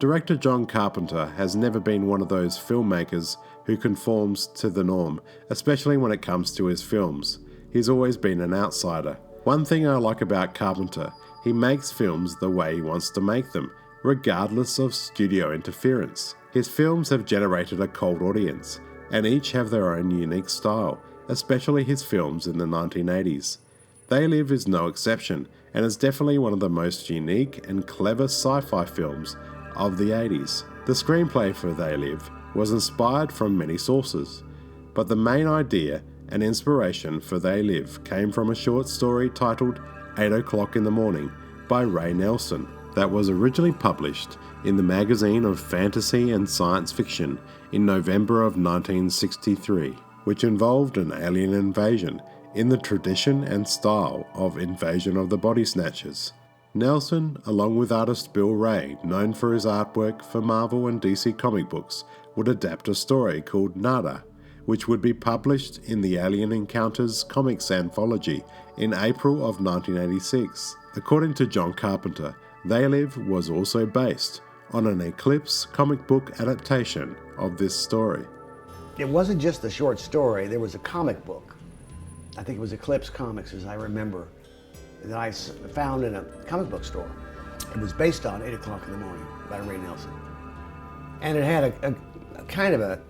Director John Carpenter has never been one of those filmmakers who conforms to the norm, especially when it comes to his films. He's always been an outsider. One thing I like about Carpenter, he makes films the way he wants to make them, regardless of studio interference. His films have generated a cult audience, and each have their own unique style, especially his films in the 1980s. They Live is no exception, and is definitely one of the most unique and clever sci-fi films of the 80s. The screenplay for They Live was inspired from many sources, but the main idea and inspiration for They Live came from a short story titled 8 o'clock in the morning by Ray Nelson that was originally published in the magazine of fantasy and science fiction in November of 1963, which involved an alien invasion in the tradition and style of Invasion of the Body Snatchers. Nelson, along with artist Bill Ray, known for his artwork for Marvel and DC comic books, would adapt a story called Nada, which would be published in the Alien Encounters comics anthology in April of 1986. According to John Carpenter, They Live was also based on an Eclipse comic book adaptation of this story. It wasn't just a short story, there was a comic book. I think it was Eclipse Comics, as I remember, that I found in a comic book store. It was based on 8 o'clock in the morning by Ray Nelson. And it had a kind of a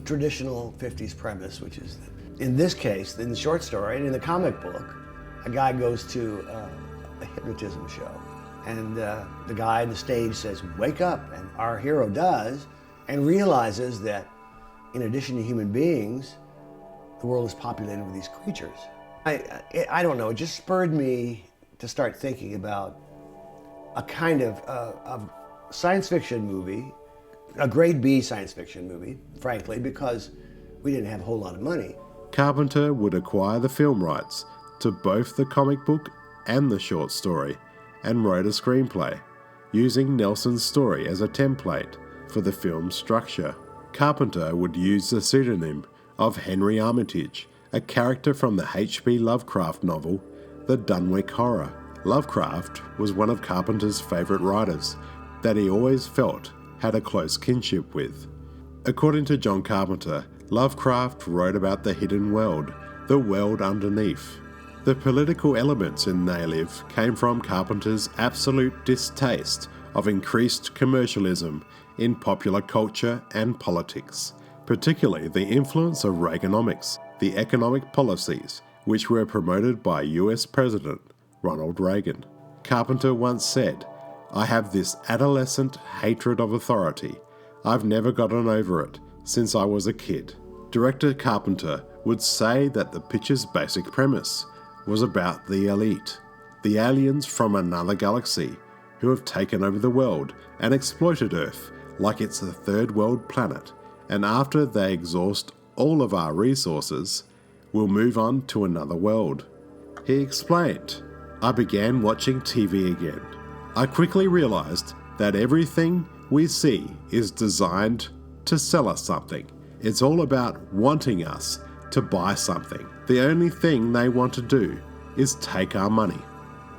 traditional 50s premise, which is that in this case, in the short story and in the comic book, a guy goes to a hypnotism show. And the guy on the stage says, "Wake up," and our hero does, and realizes that in addition to human beings, the world is populated with these creatures. I don't know, it just spurred me to start thinking about a kind of science fiction movie, a grade B science fiction movie, frankly, because we didn't have a whole lot of money. Carpenter would acquire the film rights to both the comic book and the short story, and wrote a screenplay, using Nelson's story as a template for the film's structure. Carpenter would use the pseudonym of Henry Armitage, a character from the H.P. Lovecraft novel, The Dunwich Horror. Lovecraft was one of Carpenter's favourite writers that he always felt had a close kinship with. According to John Carpenter, Lovecraft wrote about the hidden world, the world underneath. The political elements in They Live came from Carpenter's absolute distaste of increased commercialism in popular culture and politics, particularly the influence of Reaganomics, the economic policies which were promoted by US President Ronald Reagan. Carpenter once said, "I have this adolescent hatred of authority. I've never gotten over it since I was a kid." Director Carpenter would say that the picture's basic premise was about the elite, the aliens from another galaxy who have taken over the world and exploited Earth like it's a third world planet, and after they exhaust all of our resources, we'll move on to another world. He explained, "I began watching TV again. I quickly realized that everything we see is designed to sell us something. It's all about wanting us to buy something. The only thing they want to do is take our money."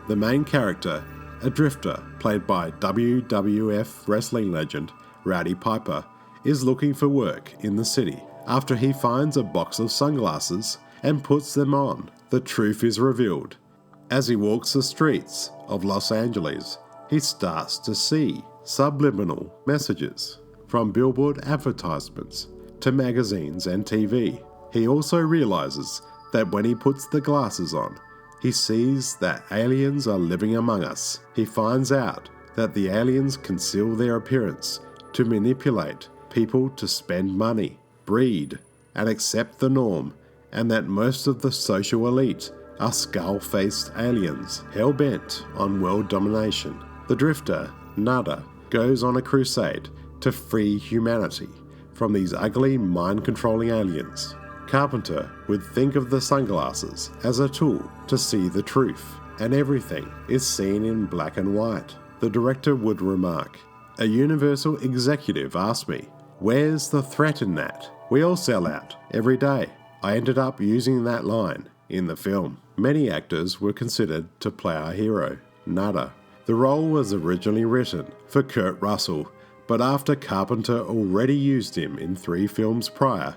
The main character, a drifter played by WWF wrestling legend Rowdy Piper, is looking for work in the city. After he finds a box of sunglasses and puts them on, the truth is revealed. As he walks the streets of Los Angeles, he starts to see subliminal messages from billboard advertisements to magazines and TV. He also realizes that when he puts the glasses on, he sees that aliens are living among us. He finds out that the aliens conceal their appearance to manipulate people to spend money, breed, and accept the norm, and that most of the social elite are skull-faced aliens, hell-bent on world domination. The drifter, Nada, goes on a crusade to free humanity from these ugly, mind-controlling aliens. Carpenter would think of the sunglasses as a tool to see the truth, and everything is seen in black and white. The director would remark, "A Universal executive asked me, 'Where's the threat in that? We all sell out every day.' I ended up using that line in the film." Many actors were considered to play our hero, Nada. The role was originally written for Kurt Russell, but after Carpenter already used him in 3 films prior,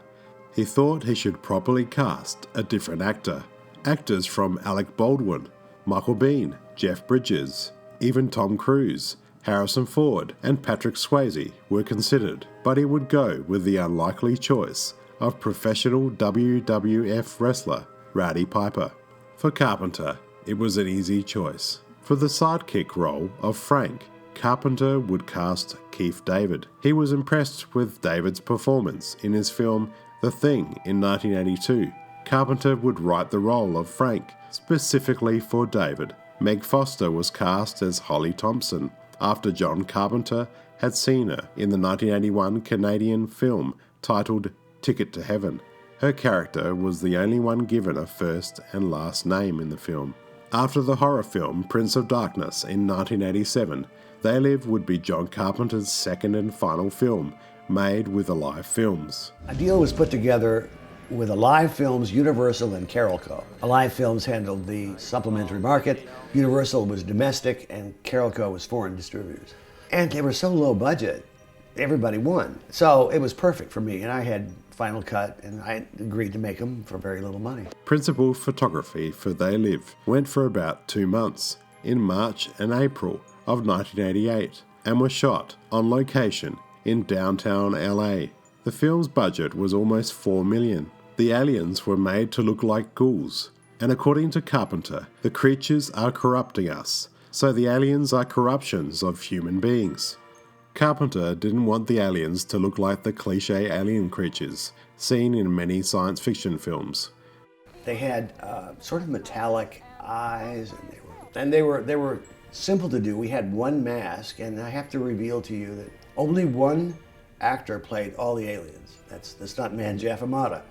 he thought he should properly cast a different actor. Actors from Alec Baldwin, Michael Biehn, Jeff Bridges, even Tom Cruise, Harrison Ford and Patrick Swayze were considered, but he would go with the unlikely choice of professional WWF wrestler Rowdy Piper. For Carpenter, it was an easy choice. For the sidekick role of Frank, Carpenter would cast Keith David. He was impressed with David's performance in his film The Thing in 1982. Carpenter would write the role of Frank specifically for David. Meg Foster was cast as Holly Thompson after John Carpenter had seen her in the 1981 Canadian film titled Ticket to Heaven. Her character was the only one given a first and last name in the film. After the horror film Prince of Darkness in 1987, They Live would be John Carpenter's second and final film made with Alive Films. A deal was put together with Alive Films, Universal, and Carolco. Alive Films handled the supplementary market, Universal was domestic, and Carolco was foreign distributors. And they were so low budget, everybody won. So it was perfect for me, and I had final cut, and I agreed to make them for very little money. Principal photography for They Live went for about 2 months, in March and April of 1988, and was shot on location in downtown LA. The film's budget was almost $4 million. The aliens were made to look like ghouls, and according to Carpenter, the creatures are corrupting us, so the aliens are corruptions of human beings. Carpenter didn't want the aliens to look like the cliché alien creatures seen in many science fiction films. They had sort of metallic eyes, and they were simple to do. We had one mask, and I have to reveal to you that only one actor played all the aliens. That's the stuntman Jeff Amata.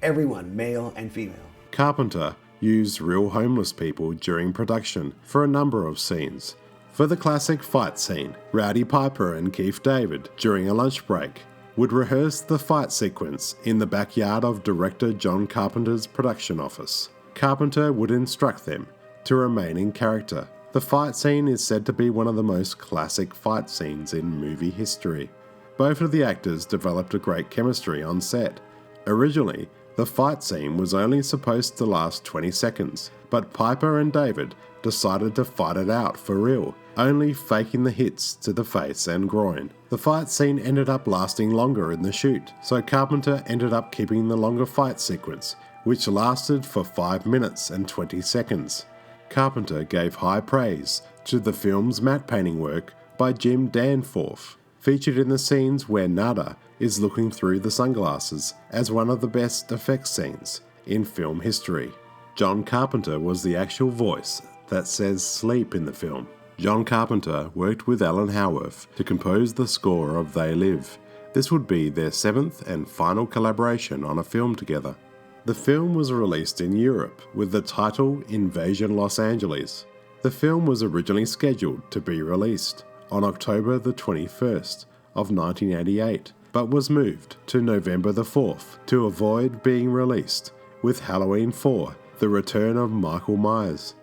Everyone, male and female. Carpenter used real homeless people during production for a number of scenes. For the classic fight scene, Rowdy Piper and Keith David, during a lunch break, would rehearse the fight sequence in the backyard of director John Carpenter's production office. Carpenter would instruct them to remain in character. The fight scene is said to be one of the most classic fight scenes in movie history. Both of the actors developed a great chemistry on set. Originally, the fight scene was only supposed to last 20 seconds, but Piper and David decided to fight it out for real, only faking the hits to the face and groin. The fight scene ended up lasting longer in the shoot, so Carpenter ended up keeping the longer fight sequence, which lasted for 5 minutes and 20 seconds. Carpenter gave high praise to the film's matte painting work by Jim Danforth, featured in the scenes where Nada is looking through the sunglasses as one of the best effects scenes in film history. John Carpenter was the actual voice that says sleep in the film. John Carpenter worked with Alan Howarth to compose the score of They Live. This would be their 7th and final collaboration on a film together. The film was released in Europe with the title Invasion Los Angeles. The film was originally scheduled to be released on October the 21st of 1988, but was moved to November the 4th to avoid being released with Halloween 4, The Return of Michael Myers.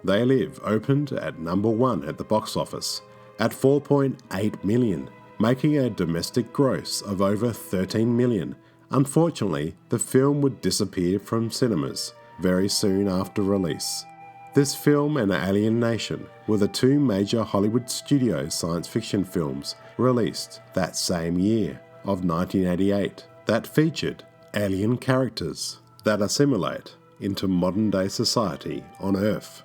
They Live opened at number 1 at the box office at $4.8 million, making a domestic gross of over $13 million. Unfortunately, the film would disappear from cinemas very soon after release. This film and Alien Nation were the 2 major Hollywood studio science fiction films released that same year of 1988 that featured alien characters that assimilate into modern-day society on Earth.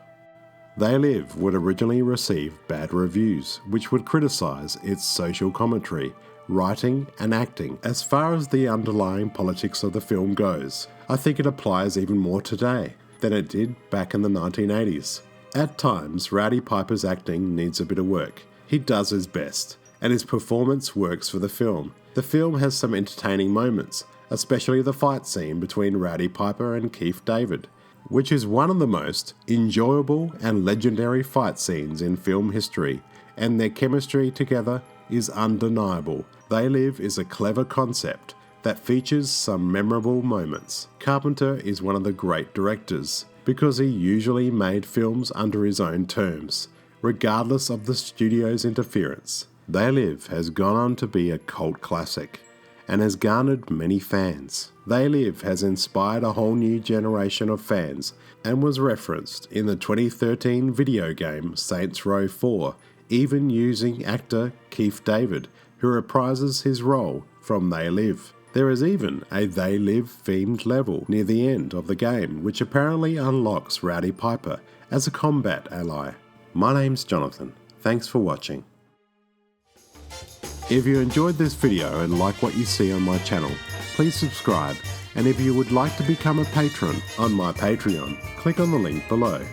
They Live would originally receive bad reviews, which would criticize its social commentary, writing and acting. As far as the underlying politics of the film goes, I think it applies even more today than it did back in the 1980s. At times, Rowdy Piper's acting needs a bit of work. He does his best, and his performance works for the film. The film has some entertaining moments, especially the fight scene between Rowdy Piper and Keith David, which is one of the most enjoyable and legendary fight scenes in film history, and their chemistry together is undeniable. They Live is a clever concept that features some memorable moments. Carpenter is one of the great directors because he usually made films under his own terms, regardless of the studio's interference. They Live has gone on to be a cult classic and has garnered many fans. They Live has inspired a whole new generation of fans and was referenced in the 2013 video game Saints Row 4, even using actor Keith David, who reprises his role from They Live. There is even a They Live themed level near the end of the game, which apparently unlocks Rowdy Piper as a combat ally. My name's Jonathan. Thanks for watching. If you enjoyed this video and like what you see on my channel, please subscribe, and if you would like to become a patron on my Patreon, click on the link below.